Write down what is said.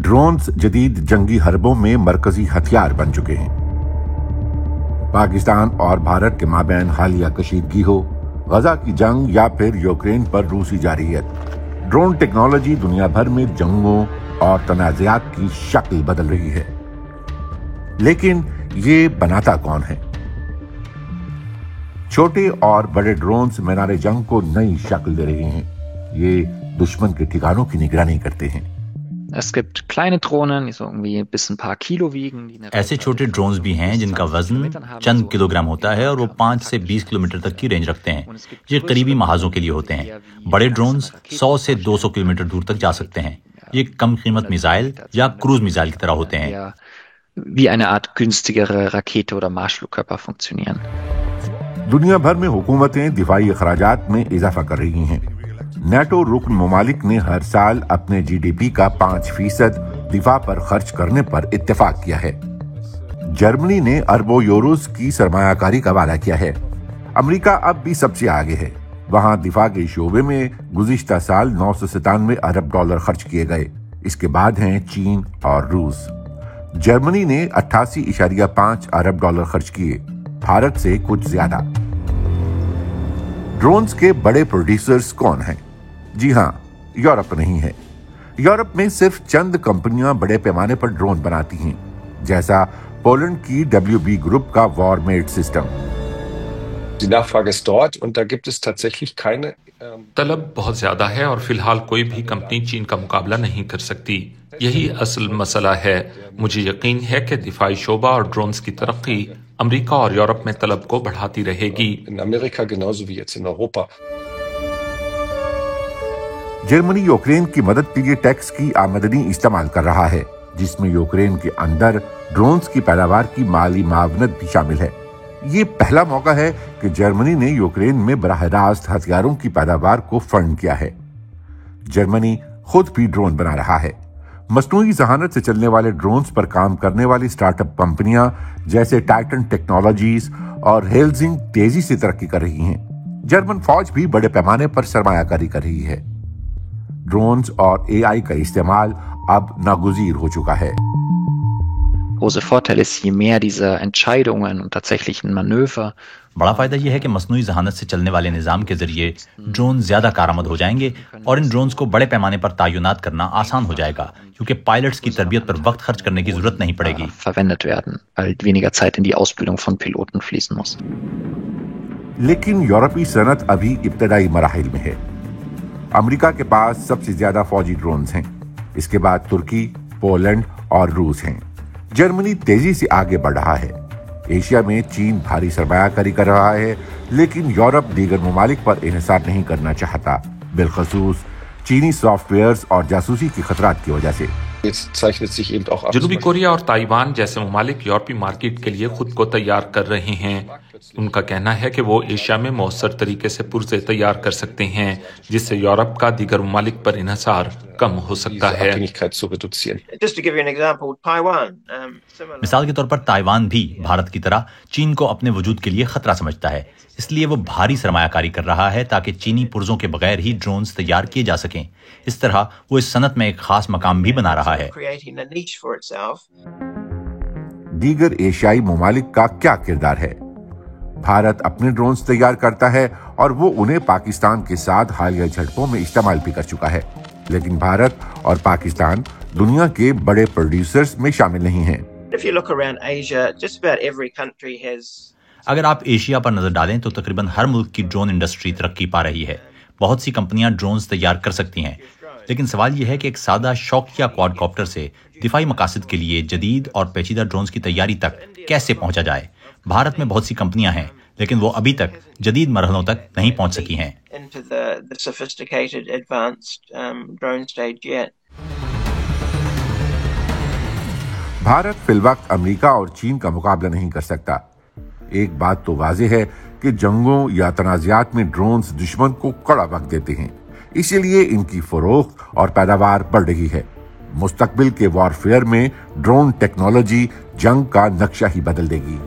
Drones जदीद जंगी हरबों में मरकजी हथियार बन चुके हैं। पाकिस्तान और भारत के माबैन हालिया कशीदगी हो, गजा की जंग या फिर यूक्रेन पर रूसी जारहियत, ड्रोन टेक्नोलॉजी दुनिया भर में जंगों और तनाज़ात की शक्ल बदल रही है। लेकिन ये बनाता कौन है? छोटे और बड़े ड्रोन्स मैदान जंग को नई शक्ल दे रहे हैं। ये दुश्मन के ठिकानों की निगरानी करते हैं। ऐसे छोटे ड्रोन्स भी हैं जिनका वजन चंद किलोग्राम होता है और वो 5 से 20 किलोमीटर तक की रेंज रखते हैं। ये करीबी महाजों के लिए होते हैं। बड़े ड्रोन्स 100 से 200 किलोमीटर दूर तक जा सकते हैं। ये कम कीमत मिसाइल या क्रूज मिसाइल की तरह होते हैं। दुनिया भर में हुकूमतें दिफाई अखराजात में इजाफा कर रही हैं। नेटो रुकन ममालिक ने हर साल अपने जीडीपी का 5% दिफा पर खर्च करने पर इत्तेफाक किया है। जर्मनी ने अरबों यूरोस की सरमायाकारी का वादा किया है। अमेरिका अब भी सबसे आगे है। वहां दिफा के शोबे में गुज़िश्ता साल 997 अरब डॉलर खर्च किए गए। इसके बाद हैं चीन और रूस। जर्मनी ने 88.5 अरब डॉलर खर्च किए, भारत से कुछ ज्यादा। ड्रोन्स के बड़े प्रोड्यूसर्स कौन हैं? जी हां, यूरोप नहीं है। यूरोप में सिर्फ चंद कंपनियां बड़े पैमाने पर ड्रोन बनाती हैं, जैसा पोलैंड की WB ग्रुप का वॉरमेट system. Die Nachfrage ist dort und da gibt es tatsächlich keine तलब बहुत ज्यादा है और फिलहाल कोई भी कंपनी चीन का मुकाबला नहीं कर सकती। यही असल मसला है। मुझे यकीन है कि दिफाई शोबा और ड्रोन्स की तरक्की अमेरिका और यूरोप में तलब को बढ़ाती रहेगी। in Amerika genauso wie jetzt in Europa. Germany Ukraine की मदद के लिए टैक्स की आमदनी इस्तेमाल कर रहा है, जिसमें यूक्रेन के अंदर ड्रोन्स की पैदावार की माली मावनत भी शामिल है। ये पहला मौका है कि जर्मनी ने यूक्रेन में बराह रास्त हथियारों की पैदावार को फंड किया है। जर्मनी खुद भी ड्रोन बना रहा है। मसनूई ज़हानत से चलने वाले ड्रोन्स पर काम करने वाली स्टार्टअप कंपनियां जैसे टाइटन टेक्नोलॉजीज और हेल्जिंग तेजी से तरक्की कर रही हैं। जर्मन फौज भी बड़े पैमाने पर सरमायाकारी कर रही है। ड्रोन्स और AI का इस्तेमाल अब नागुज़ीर हो चुका है। Großer Vorteil ist, je mehr diese Entscheidungen und tatsächlichen Manöver. बड़ा फायदा यह है कि मसनूई ज़हानत से चलने वाले निज़ाम के जरिए ड्रोन ज्यादा कारआमद हो जाएंगे और इन ड्रोन्स को बड़े पैमाने पर तैनात करना आसान हो जाएगा, क्योंकि पायलट्स की तरबियत पर वक्त खर्च करने की जरूरत नहीं पड़ेगी। Verwendet werden, weil weniger Zeit in die Ausbildung von Piloten fließen muss. लेकिन यूरोपीय सनत अभी इब्तदाई मराहिल में है। अमेरिका के पास सबसे ज्यादा फौजी ड्रोन्स हैं। इसके बाद तुर्की, पोलैंड और रूस हैं। जर्मनी तेजी से आगे बढ़ रहा है। एशिया में चीन भारी सरमायाकारी कर रहा है, लेकिन यूरोप दीगर ममालिक पर इन्हिसार नहीं करना चाहता, बिलखसूस चीनी सॉफ्टवेयर्स और जासूसी के खतरात की वजह से। जनूबी कोरिया और ताइवान जैसे ममालिक यूरोपीय मार्केट के लिए खुद को तैयार कर रहे हैं। उनका कहना है कि वो एशिया में मौसर तरीके से पुर्जे तैयार कर सकते हैं, जिससे यूरोप का दीगर ममालिक पर इन्हिसार कम हो सकता है। मिसाल के तौर पर ताइवान भी भारत की तरह चीन को अपने वजूद के लिए खतरा समझता है, इसलिए वो भारी सरमायाकारी कर रहा है ताकि चीनी पुर्जों के बगैर ही ड्रोन्स तैयार किए जा सकें। इस तरह वो इस सनत में एक खास मकाम भी बना रहा है। दीगर एशियाई ममालिक का क्या किरदार है? भारत अपने ड्रोन्स तैयार करता है और वो उन्हें पाकिस्तान के साथ हालिया झड़पों में इस्तेमाल भी कर चुका है, लेकिन भारत और पाकिस्तान दुनिया के बड़े प्रोड्यूसर्स में शामिल नहीं हैं। अगर आप एशिया पर नजर डालें तो तकरीबन हर मुल्क की ड्रोन इंडस्ट्री तरक्की पा रही है। बहुत सी कंपनियां ड्रोन्स तैयार कर सकती हैं, लेकिन सवाल यह है कि एक सादा शौकिया क्वाडकॉप्टर से दिफाई मकासद के लिए जदीद और पेचीदा ड्रोन्स की तैयारी तक कैसे पहुंचा जाए। भारत में बहुत सी कंपनियां हैं, लेकिन वो अभी तक जदीद मरहलों तक नहीं पहुंच सकी हैं। भारत फिलवक्त अमेरिका और चीन का मुकाबला नहीं कर सकता। एक बात तो वाज़ेह है कि जंगों या तनाज़ात में ड्रोन्स दुश्मन को कड़ा वक्त देते हैं, इसीलिए इनकी फरोख्त और पैदावार बढ़ रही है। मुस्तकबिल के वॉरफेयर में ड्रोन टेक्नोलॉजी जंग का नक्शा ही बदल देगी।